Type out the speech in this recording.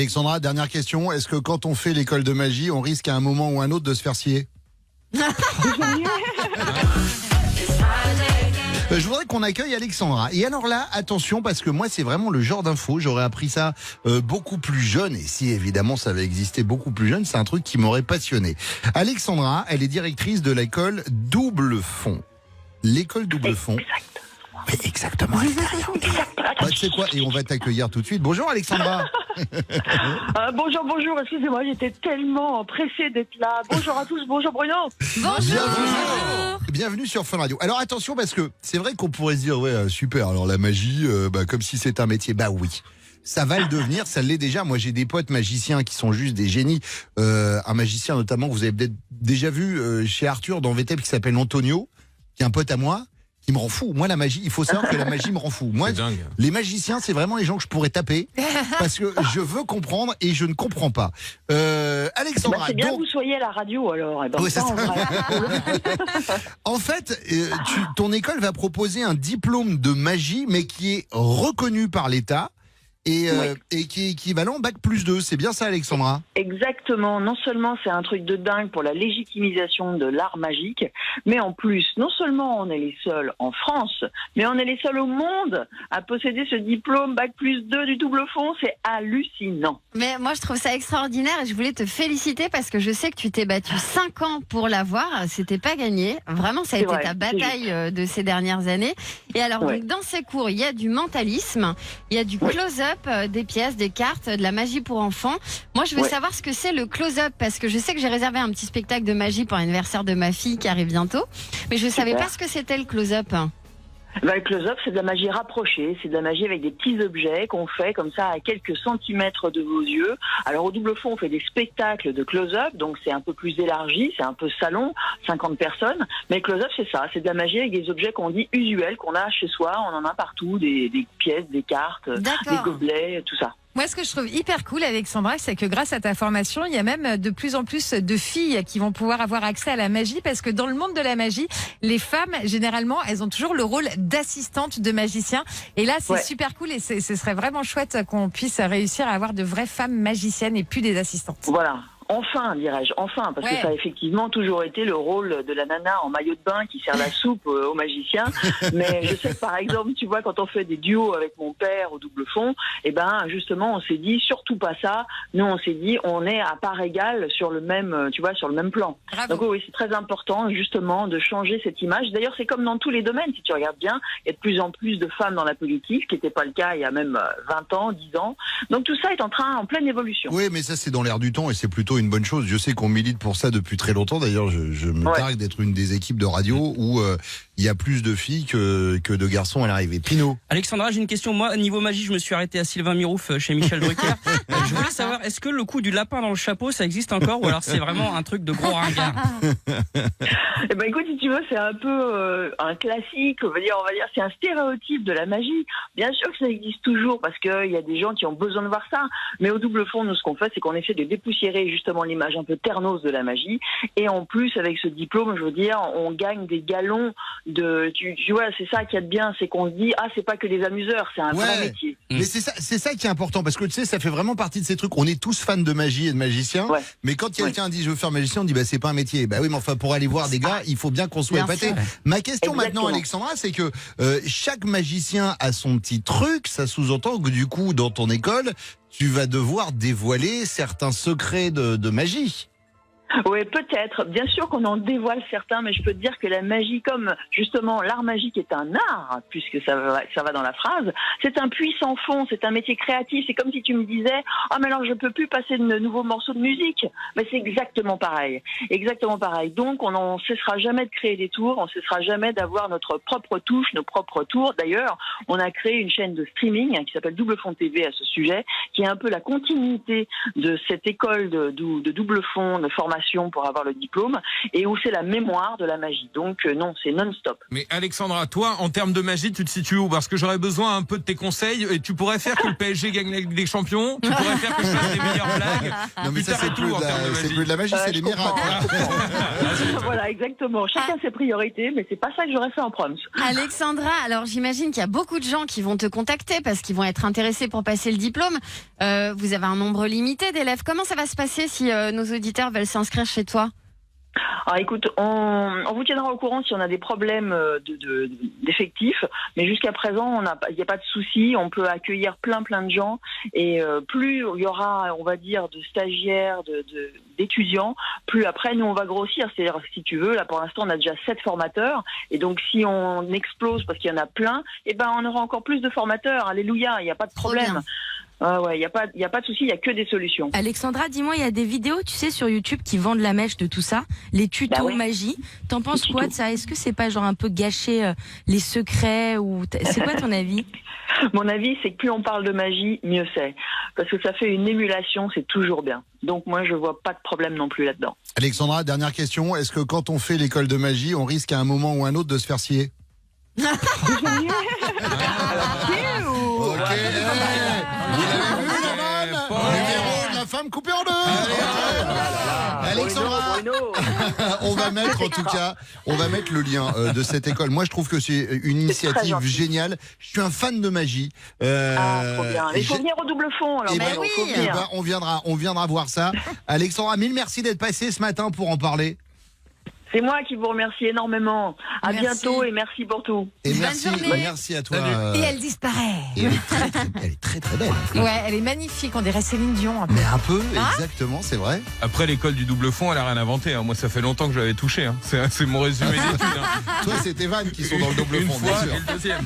Alexandra, dernière question. Est-ce que quand on fait l'école de magie, on risque à un moment ou un autre de se faire scier? Je voudrais qu'on accueille Alexandra. Et alors là, attention, parce que moi, c'est vraiment le genre d'info. J'aurais appris ça beaucoup plus jeune. Et si, évidemment, ça avait existé beaucoup plus jeune, c'est un truc qui m'aurait passionné. Alexandra, elle est directrice de l'école Double Fond. L'école Double Fond. Mais exactement. Bah, tu sais quoi? Et on va t'accueillir tout de suite. Bonjour Alexandra. Bonjour, excusez-moi, j'étais tellement pressée d'être là. Bonjour à tous, bonjour Bruno. Bienvenue sur Fun Radio. Alors attention, parce que c'est vrai qu'on pourrait se dire, ouais, super, alors la magie, comme si c'était un métier. Bah oui. Ça va le devenir, ça l'est déjà. Moi, j'ai des potes magiciens qui sont juste des génies. Un magicien notamment que vous avez peut-être déjà vu chez Arthur dans VTEP qui s'appelle Antonio, qui est un pote à moi. Qui me rend fou. Moi, la magie, il faut savoir que la magie me rend fou. Moi, les magiciens, c'est vraiment les gens que je pourrais taper parce que je veux comprendre et je ne comprends pas. Alexandra, c'est bien que vous soyez à la radio alors. Oui, en fait, ton école va proposer un diplôme de magie, mais qui est reconnu par l'État. Et qui est équivalent Bac+2, c'est bien ça Alexandra? Exactement, non seulement c'est un truc de dingue pour la légitimisation de l'art magique, mais en plus, non seulement on est les seuls en France, mais on est les seuls au monde à posséder ce diplôme Bac+2 du double fond, c'est hallucinant. Mais moi je trouve ça extraordinaire et je voulais te féliciter parce que je sais que tu t'es battu 5 ans pour l'avoir, c'était pas gagné, vraiment ça a été ta bataille de ces dernières années. Et alors donc, dans ces cours, il y a du mentalisme, il y a du close-up, des pièces, des cartes, de la magie pour enfants. Moi, je veux savoir ce que c'est le close-up parce que je sais que j'ai réservé un petit spectacle de magie pour l'anniversaire de ma fille qui arrive bientôt. Mais je ne savais pas ce que c'était le close-up. Le close-up, c'est de la magie rapprochée, c'est de la magie avec des petits objets qu'on fait comme ça à quelques centimètres de vos yeux. Alors au double fond, on fait des spectacles de close-up, donc c'est un peu plus élargi, c'est un peu salon, 50 personnes. Mais le close-up, c'est ça, c'est de la magie avec des objets qu'on dit usuels, qu'on a chez soi, on en a partout, des pièces, des cartes, des gobelets, tout ça. Moi, ce que je trouve hyper cool, Alexandra, c'est que grâce à ta formation, il y a même de plus en plus de filles qui vont pouvoir avoir accès à la magie parce que dans le monde de la magie, les femmes, généralement, elles ont toujours le rôle d'assistante de magicien. Et là, c'est super cool et ce serait vraiment chouette qu'on puisse réussir à avoir de vraies femmes magiciennes et plus des assistantes. Voilà. Enfin, dirais-je, enfin, parce que ça a effectivement toujours été le rôle de la nana en maillot de bain qui sert la soupe aux magiciens. Mais je sais que par exemple, tu vois, quand on fait des duos avec mon père au double fond, justement, on s'est dit surtout pas ça. Nous, on s'est dit, on est à part égale sur le même, tu vois, sur le même plan. Bravo. Donc oui, c'est très important justement de changer cette image. D'ailleurs, c'est comme dans tous les domaines. Si tu regardes bien, il y a de plus en plus de femmes dans la politique, ce qui n'était pas le cas il y a même 20 ans, 10 ans. Donc tout ça est en pleine évolution. Oui, mais ça c'est dans l'air du temps et c'est plutôt une bonne chose. Je sais qu'on milite pour ça depuis très longtemps. D'ailleurs, je me targue d'être une des équipes de radio où il y a plus de filles que de garçons à l'arrivée. Pinot. Alexandra, j'ai une question. Moi, niveau magie, je me suis arrêté à Sylvain Mirouf chez Michel Drucker. Je voulais savoir, est-ce que le coup du lapin dans le chapeau, ça existe encore ou alors c'est vraiment un truc de gros ringard? Eh ben écoute, si tu veux, c'est un peu un classique. On va dire, c'est un stéréotype de la magie. Bien sûr que ça existe toujours parce qu'il y a des gens qui ont besoin de voir ça. Mais au double fond, nous, ce qu'on fait, c'est qu'on essaie de dépoussiérer justement l'image un peu ternos de la magie. Et en plus, avec ce diplôme, je veux dire, on gagne des galons de. Tu vois, c'est ça qu'il y a de bien, c'est qu'on se dit, c'est pas que des amuseurs, c'est un vrai métier. Mais c'est ça qui est important parce que tu sais, ça fait vraiment partie de ces trucs. On est tous fans de magie et de magiciens, mais quand quelqu'un dit je veux faire magicien, on dit c'est pas un métier. Bah oui, mais enfin pour aller voir des gars, il faut bien qu'on soit épaté. Ma question maintenant, Alexandra, c'est que chaque magicien a son petit truc. Ça sous-entend que du coup, dans ton école, tu vas devoir dévoiler certains secrets de magie. Oui, peut-être. Bien sûr qu'on en dévoile certains, mais je peux te dire que la magie, comme justement l'art magique est un art, puisque ça va dans la phrase, c'est un puissant fond, c'est un métier créatif. C'est comme si tu me disais, mais alors je peux plus passer de nouveaux morceaux de musique. Mais c'est exactement pareil. Exactement pareil. Donc on n'en cessera jamais de créer des tours, on ne cessera jamais d'avoir notre propre touche, nos propres tours. D'ailleurs, on a créé une chaîne de streaming qui s'appelle Double Fond TV à ce sujet, qui est un peu la continuité de cette école de double fond, de formation préparation pour avoir le diplôme et où c'est la mémoire de la magie. Donc non, c'est non-stop. Mais Alexandra, toi, en termes de magie, tu te situes où? Parce que j'aurais besoin un peu de tes conseils. Et tu pourrais faire que le PSG gagne la Ligue des Champions. Tu pourrais faire que je fasse les meilleures blagues. Non, mais ça, c'est plus, c'est plus de la magie, c'est les miracles. Voilà, exactement. Chacun ses priorités, mais c'est pas ça que j'aurais fait en proms. Alexandra, alors j'imagine qu'il y a beaucoup de gens qui vont te contacter parce qu'ils vont être intéressés pour passer le diplôme. Vous avez un nombre limité d'élèves. Comment ça va se passer si nos auditeurs veulent s'inscrire chez toi? Alors écoute, on vous tiendra au courant si on a des problèmes d'effectifs, mais jusqu'à présent, il n'y a pas de souci, on peut accueillir plein de gens, et plus il y aura, on va dire, de stagiaires, d'étudiants, plus après, nous, on va grossir. C'est-à-dire, si tu veux, là, pour l'instant, on a déjà 7 formateurs, et donc si on explose parce qu'il y en a plein, eh ben, on aura encore plus de formateurs. Alléluia, il n'y a pas de problème. Ouais, il y a pas de souci, il y a que des solutions. Alexandra, dis-moi, il y a des vidéos, tu sais, sur YouTube qui vendent la mèche de tout ça, les tutos magie. T'en penses quoi de ça? Est-ce que c'est pas genre un peu gâcher les secrets, ou c'est quoi ton avis? Mon avis, c'est que plus on parle de magie, mieux c'est. Parce que ça fait une émulation, c'est toujours bien. Donc moi, je vois pas de problème non plus là-dedans. Alexandra, dernière question. Est-ce que quand on fait l'école de magie, on risque à un moment ou un autre de se faire scier? Ok. Vous l'avez vu, la vanne? Numéro de la femme coupée en deux. Alexandra, on va mettre en tout cas, on va mettre le lien de cette école. Moi, je trouve que c'est une initiative géniale. Je suis un fan de magie. Trop bien. Il faut venir au double fond. Alors, on viendra voir ça. Alexandra, mille merci d'être passée ce matin pour en parler. C'est moi qui vous remercie énormément. À bientôt et merci pour tout. Et merci à toi. Et elle disparaît. Et elle est très belle. Ouais, elle est magnifique. On dirait Céline Dion un peu. Mais un peu, exactement, c'est vrai. Après, l'école du double fond, elle a rien inventé. Moi, ça fait longtemps que je l'avais touché. C'est mon résumé d'études. Toi, c'est tes vannes qui sont dans le double fond, bien sûr. Et le deuxième.